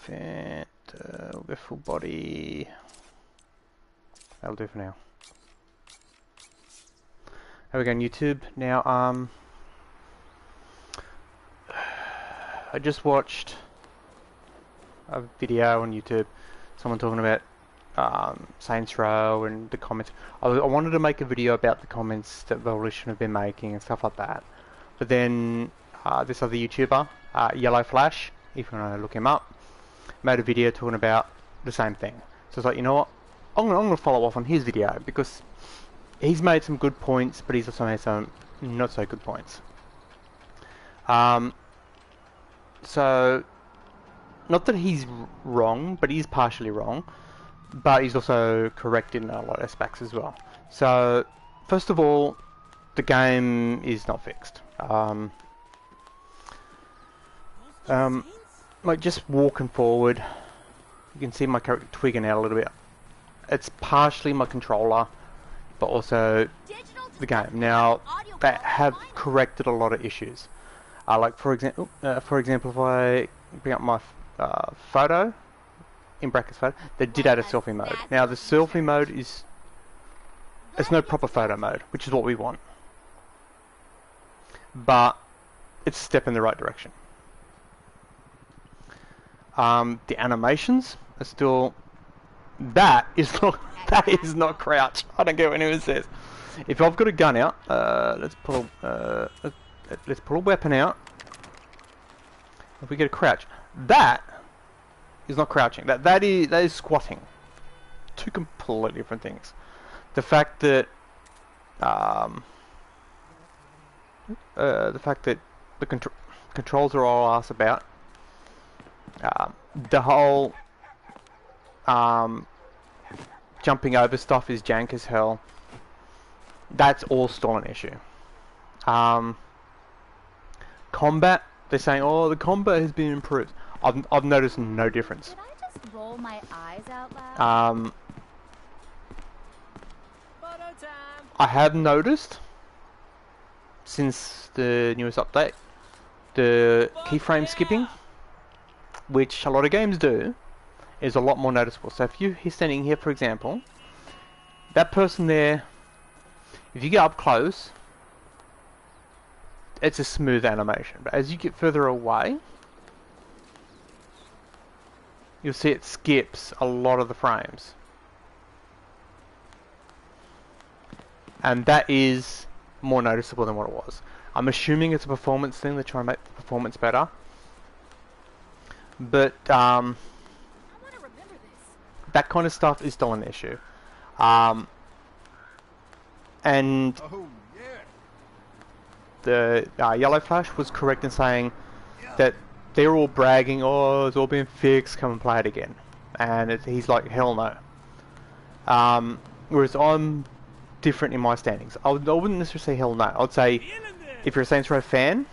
Fat, we'll go full body. That'll do for now. There we go on YouTube. Now, I just watched a video on YouTube, someone talking about Saints Row and the comments. I wanted to make a video about the comments that Volition have been making and stuff like that. But then this other YouTuber, Yellow Flash, if you want to look him up, made a video talking about the same thing. So it's like, you know what, I'm gonna follow off on his video because he's made some good points, but he's also made some not so good points. So, not that he's wrong, but he's partially wrong, but he's also correct in a lot of aspects as well. So, first of all, the game is not fixed. Like just walking forward, you can see my character twigging out a little bit. It's partially my controller, but also the game. Now, they have corrected a lot of issues. Like for example, if I bring up my photo, in brackets photo, they did add a selfie mode. Now the selfie mode is, it's no proper photo mode, which is what we want. But it's a step in the right direction. The animations are still, that is not crouch. I don't care what anyone says. If I've got a gun out, let's pull a weapon out. If we get a crouch, that is not crouching. That is squatting. Two completely different things. The fact that the controls are all ass about. The whole jumping over stuff is jank as hell. That's all still an issue. Combat, they're saying, oh, the combat has been improved. I've noticed no difference. Did I just roll my eyes out loud? I have noticed since the newest update, the keyframe skipping, which a lot of games do, is a lot more noticeable. So if you're standing here, for example, that person there, if you get up close, it's a smooth animation. But as you get further away, you'll see it skips a lot of the frames. And that is more noticeable than what it was. I'm assuming it's a performance thing, they're trying to make the performance better. But that kind of stuff is still an issue. And the Yellow Flash was correct in saying that they're all bragging, oh, it's all been fixed, come and play it again. And he's like, hell no. Whereas I'm different in my standings. I wouldn't necessarily say hell no. I'd say if you're a Saints Row fan,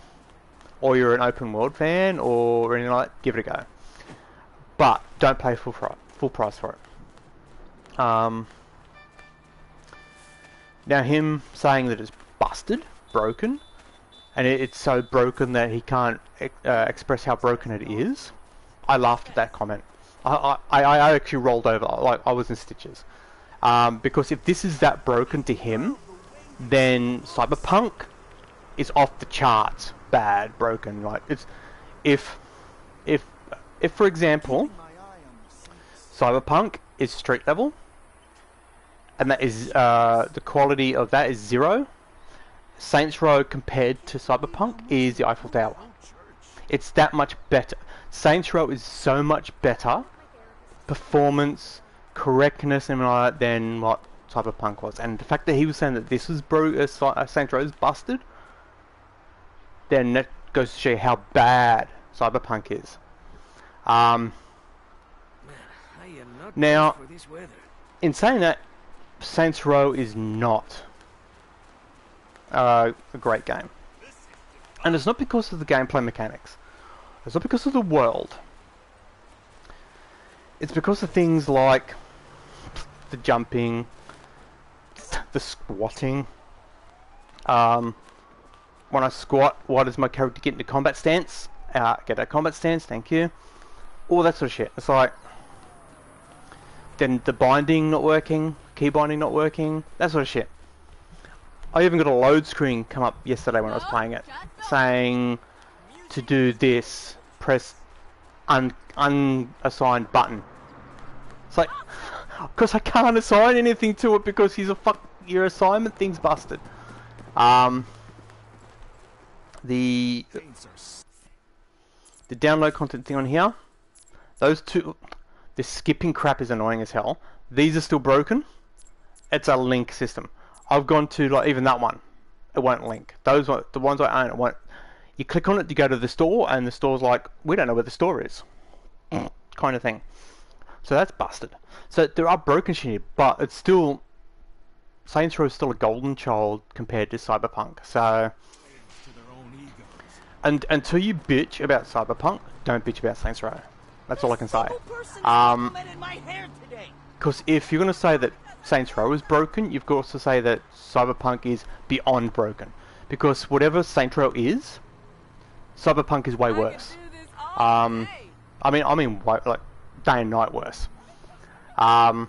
or you're an open world fan, or anything like that, give it a go. But don't pay full price for it. Now him saying that it's busted, broken, and it's so broken that he can't express how broken it is, I laughed at that comment. I actually rolled over, like I was in stitches. Because if this is that broken to him, then Cyberpunk is off the charts. Bad, broken. Like it's if for example, Cyberpunk is street level, and that is the quality of that is 0. Saints Row compared to Cyberpunk is the Eiffel Tower. It's that much better. Saints Row is so much better performance, correctness, and all that than what Cyberpunk was. And the fact that he was saying that this was Saints Row is busted, then that goes to show you how bad Cyberpunk is. Now, in saying that, Saints Row is not a great game. And it's not because of the gameplay mechanics. It's not because of the world. It's because of things like the jumping, the squatting. When I squat, why does my character get into combat stance? Get a combat stance, thank you. all that sort of shit. It's like, then the binding not working, key binding not working, that sort of shit. I even got a load screen come up yesterday when I was playing it, saying to do this, press unassigned button. It's like, because I can't assign anything to it because your assignment thing's busted. The download content thing on here, those two, the skipping crap is annoying as hell. These are still broken. It's a link system. I've gone to, like, even that one, it won't link. Those are the ones I own, it won't. You click on it, you go to the store, and the store's like, we don't know where the store is, kind of thing. So that's busted. So there are broken shit here, but it's still, Saints Row is still a golden child compared to Cyberpunk. So, and until you bitch about Cyberpunk, don't bitch about Saints Row. That's all I can say. Because if you're going to say that Saints Row is broken, you've got to say that Cyberpunk is beyond broken. Because whatever Saints Row is, Cyberpunk is way worse. I mean, like day and night worse. The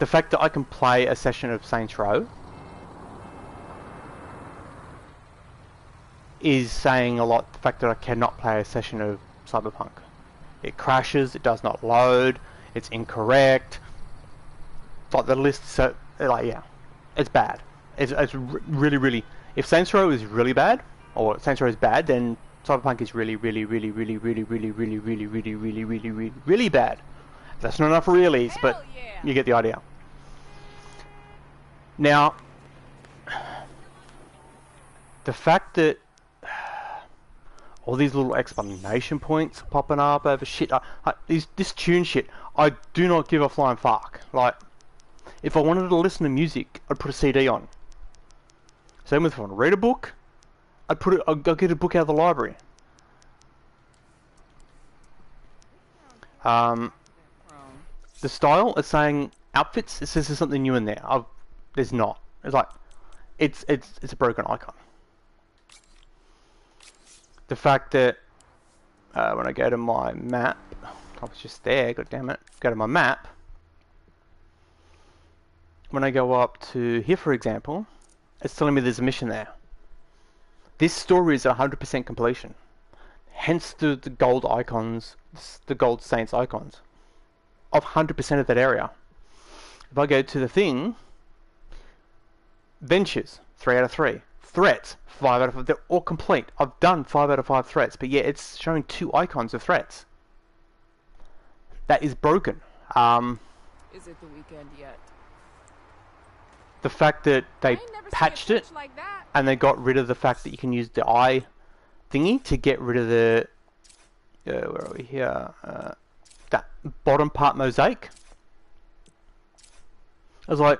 fact that I can play a session of Saints Row is saying a lot. The fact that I cannot play a session of Cyberpunk. It crashes, it does not load, it's incorrect. Like the list, so like yeah, it's bad. It's really. If Saints Row is really bad, or Saints Row is bad, then Cyberpunk is really bad. That's not enough reallys, but you get the idea. Now, the fact that all these little exclamation points popping up over shit, this tune shit, I do not give a flying fuck. Like, if I wanted to listen to music, I'd put a CD on. Same with if I want to read a book, I'd get a book out of the library. The style, it's saying outfits, it says there's something new in there. There's not. It's like, it's a broken icon. The fact that when I go to my map, I was just there, god damn it, go to my map. When I go up to here, for example, it's telling me there's a mission there. This story is 100% completion. Hence the gold icons, the gold Saints icons, of 100% of that area. If I go to the thing, ventures, 3 out of 3. Threats, 5 out of 5. They're all complete. I've done 5 out of 5 threats, but yeah, it's showing 2 icons of threats. That is broken. Is it the weekend yet? The fact that they patched it like and they got rid of the fact that you can use the eye thingy to get rid of the where are we here? That bottom part mosaic. I was like,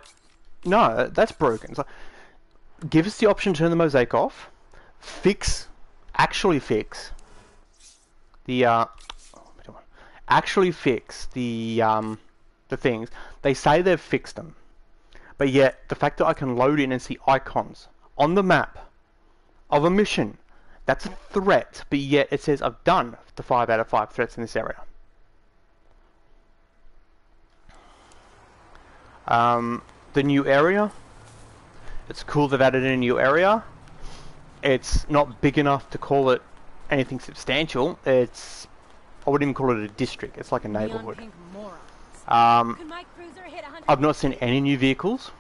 no, that's broken. It's like, give us the option to turn the mosaic off. Actually fix the things. They say they've fixed them, but yet the fact that I can load in and see icons on the map of a mission, that's a threat, but yet it says I've done the 5 out of 5 threats in this area. The new area, it's cool they've added in a new area. It's not big enough to call it anything substantial. I wouldn't even call it a district. It's like a neighborhood. I've not seen any new vehicles.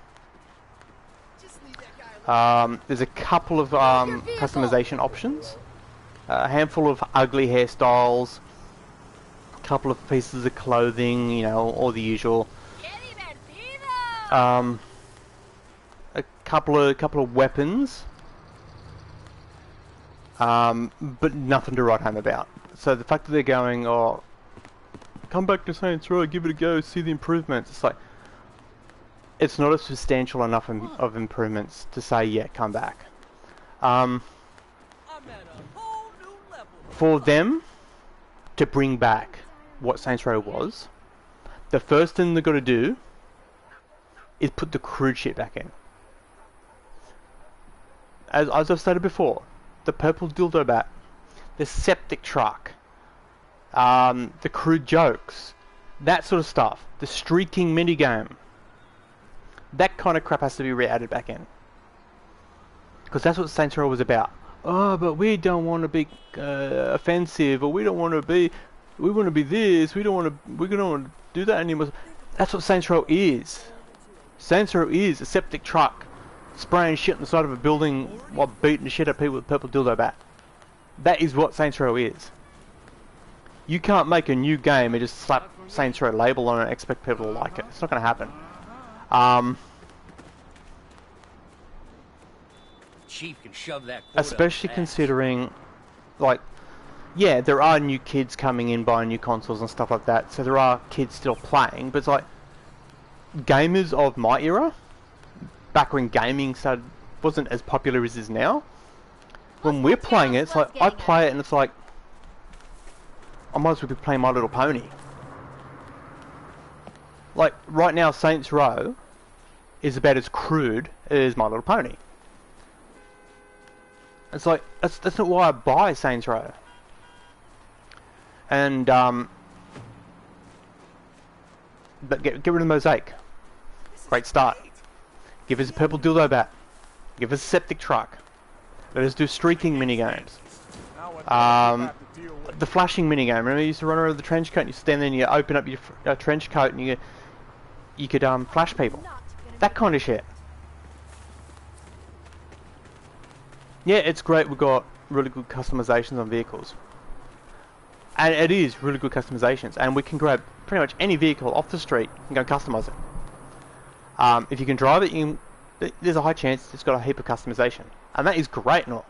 There's a couple of customization options. A handful of ugly hairstyles. A couple of pieces of clothing, you know, all the usual. A couple of weapons, but nothing to write home about. So the fact that they're going, oh, come back to Saints Row, give it a go, see the improvements. It's like, it's not a substantial enough of improvements to say, yeah, come back. For them to bring back what Saints Row was, the first thing they've got to do is put the crude shit back in. As I've stated before, the purple dildo bat, the septic truck, the crude jokes, that sort of stuff, the streaking minigame. That kind of crap has to be re-added back in. Because that's what Saints Row was about. Oh, but we don't want to be offensive, or we want to be this, we don't want to do that anymore. That's what Saints Row is. Saints Row is a septic truck spraying shit on the side of a building while beating the shit out of people with a purple dildo bat. That is what Saints Row is. You can't make a new game and just slap Saints Row label on it and expect people to like it. It's not going to happen. Chief can shove that especially considering, like, yeah, there are new kids coming in buying new consoles and stuff like that, so there are kids still playing, but it's like, gamers of my era, back when gaming wasn't as popular as it is now, when we're playing it, it's like, I play it and it's like, I might as well be playing My Little Pony. Like, right now, Saints Row is about as crude as My Little Pony. It's like, that's not why I buy Saints Row. And, but get rid of the mosaic. Great start. Give us a purple dildo bat. Give us a septic truck. Let us do streaking minigames. The flashing minigame. Remember, you used to run around with the trench coat and you stand there and you open up your trench coat and you could flash people. That kind of shit. Yeah, it's great. We've got really good customizations on vehicles. And it is really good customizations. And we can grab pretty much any vehicle off the street and go customize it. If you can drive it, there's a high chance it's got a heap of customization. And that is great and all.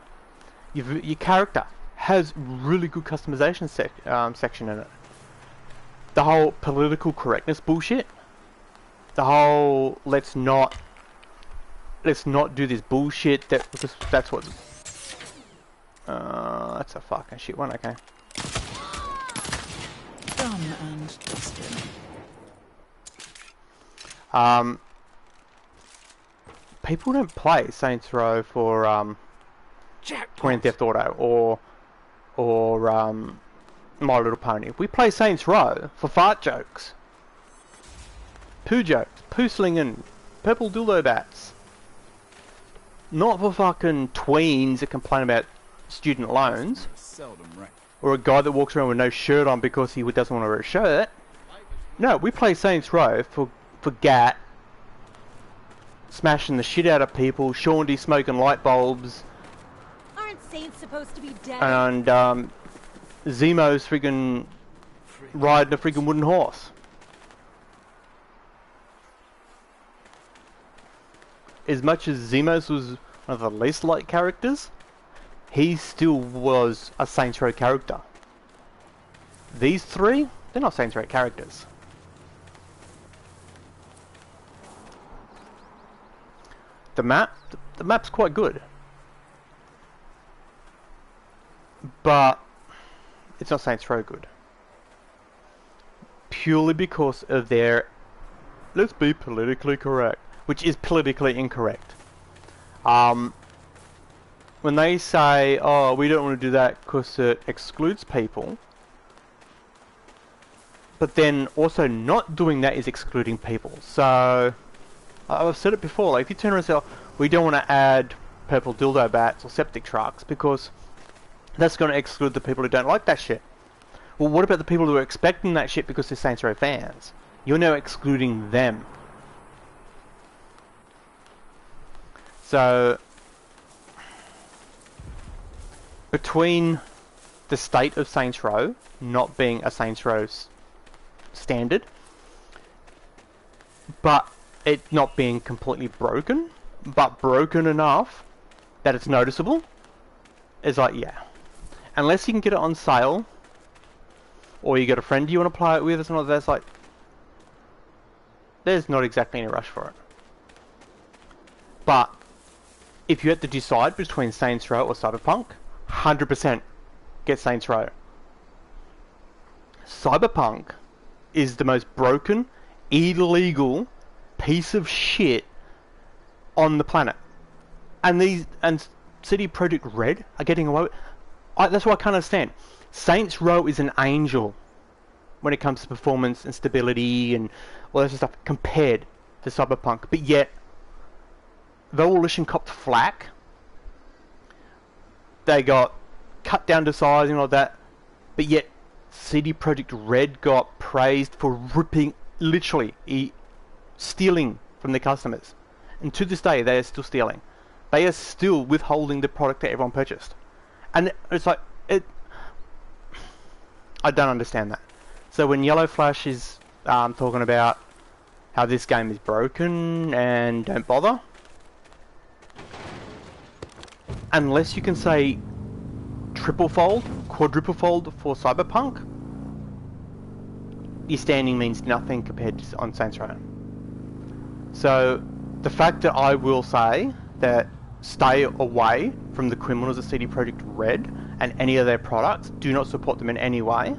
Your character has really good customization section in it. The whole political correctness bullshit. The whole let's not do this bullshit because that's what. That's a fucking shit one. Okay. Done and dusted. People don't play Saints Row for Grand Theft Auto or My Little Pony. We play Saints Row for fart jokes, poo jokes, poo slinging, purple dildo bats. Not for fucking tweens that complain about student loans. Or a guy that walks around with no shirt on because he doesn't want to wear a shirt. No, we play Saints Row for GAT, smashing the shit out of people, Shaundy smoking light bulbs. Aren't saints supposed to be dead? And Zemo's friggin' riding a friggin' wooden horse. As much as Zemos was one of the least liked characters, he still was a Saints Row character. These three, they're not Saints Row characters. The map's quite good, but it's not Saints Row good. Purely because of their, let's be politically correct, which is politically incorrect. When they say, oh, we don't want to do that because it excludes people, but then also not doing that is excluding people. So, I've said it before, like if you turn around and say, oh, we don't want to add purple dildo bats or septic trucks because that's going to exclude the people who don't like that shit. Well, what about the people who are expecting that shit because they're Saints Row fans? You're now excluding them. So, between the state of Saints Row not being a Saints Row standard, but it not being completely broken, but broken enough that it's noticeable, it's like, yeah. Unless you can get it on sale, or you got a friend you want to play it with or something like that, it's like, there's not exactly any rush for it. But, if you had to decide between Saints Row or Cyberpunk, 100% get Saints Row. Cyberpunk is the most broken, illegal piece of shit on the planet. And CD Projekt Red are getting away with. That's what I can't understand. Saints Row is an angel when it comes to performance and stability and all that sort of stuff compared to Cyberpunk, but yet Volition copped flack. They got cut down to size and all that, but yet CD Projekt Red got praised for literally stealing from the customers, and to this day they are still stealing. They are still withholding the product that everyone purchased, and it's like I don't understand that. So when Yellow Flash is talking about how this game is broken and don't bother, unless you can say triple fold, quadruple fold for Cyberpunk, your standing means nothing compared to on Saints Row. So the fact that I will say that stay away from the criminals at CD Projekt Red and any of their products, do not support them in any way,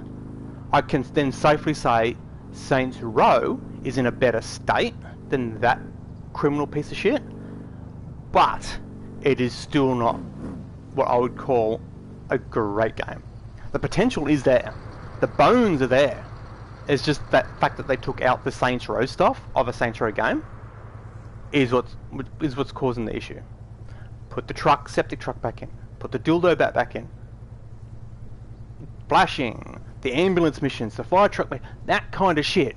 I can then safely say Saints Row is in a better state than that criminal piece of shit, but it is still not what I would call a great game. The potential is there. The bones are there. It's just that fact that they took out the Saints Row stuff of a Saints Row game is what's causing the issue. Put the septic truck back in. Put the dildo back in. Flashing, the ambulance missions, the fire truck, that kind of shit.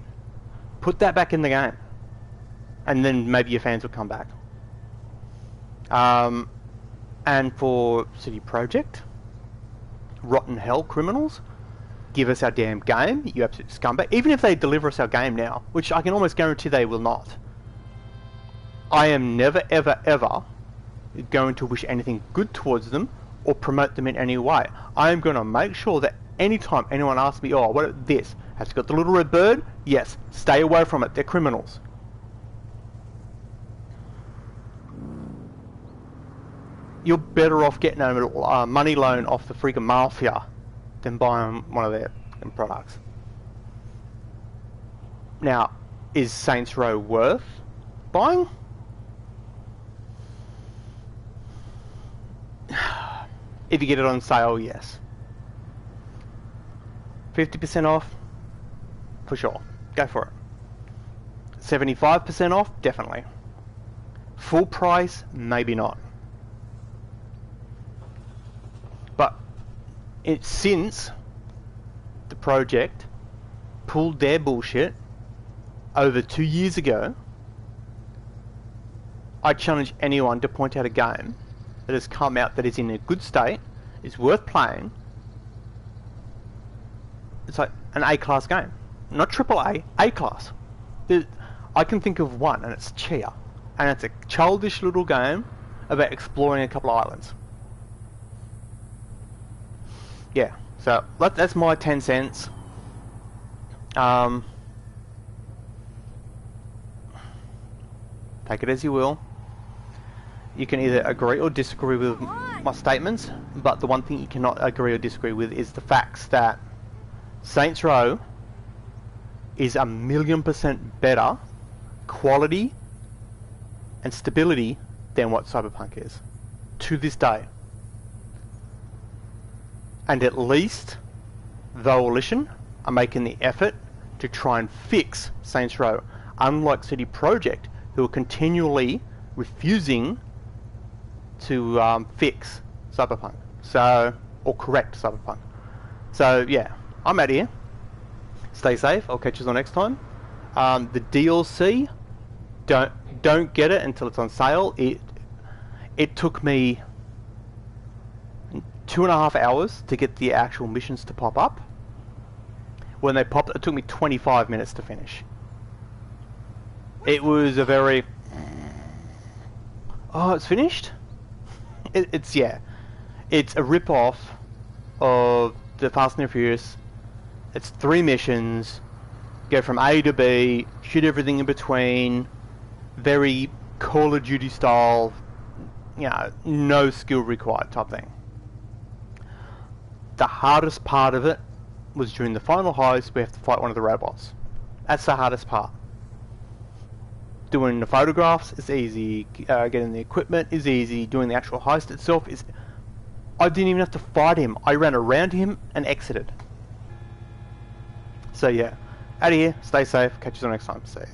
Put that back in the game, and then maybe your fans will come back. And for CD Projekt, rotten hell criminals, give us our damn game, you absolute scumbag. Even if they deliver us our game now, which I can almost guarantee they will not, I am never ever ever going to wish anything good towards them or promote them in any way. I am going to make sure that anytime anyone asks me, oh, what this? Has it got the little red bird? Yes, stay away from it, they're criminals. You're better off getting a money loan off the freaking mafia than buying one of their products. Now, is Saints Row worth buying? If you get it on sale, yes. 50% off? For sure. Go for it. 75% off? Definitely. Full price? Maybe not. But since the project pulled their bullshit over 2 years ago, I challenge anyone to point out a game that has come out that is in a good state, is worth playing. It's like an A-class game. Not AAA, A-class. I can think of one, and it's Chia. And it's a childish little game about exploring a couple of islands. Yeah, so that's my 10 cents. Take it as you will. You can either agree or disagree with my statements, but the one thing you cannot agree or disagree with is the facts that Saints Row is 1,000,000% better quality and stability than what Cyberpunk is to this day. And at least Volition are making the effort to try and fix Saints Row, unlike CD Projekt, who are continually refusing to fix Cyberpunk, or correct Cyberpunk. So yeah, I'm out of here. Stay safe. I'll catch you all next time. The DLC, don't get it until it's on sale. It took me 2.5 hours to get the actual missions to pop up. When they popped, it took me 25 minutes to finish. It was a very... Oh, it's finished? It's a rip-off of the Fast and Furious. It's 3 missions, go from A to B, shoot everything in between, very Call of Duty style, no skill required type thing. The hardest part of it was during the final heist. We have to fight one of the robots. That's the hardest part. Doing the photographs is easy. Getting the equipment is easy. Doing the actual heist itself is... I didn't even have to fight him. I ran around him and exited. So yeah, out of here, stay safe, catch you next time, see you.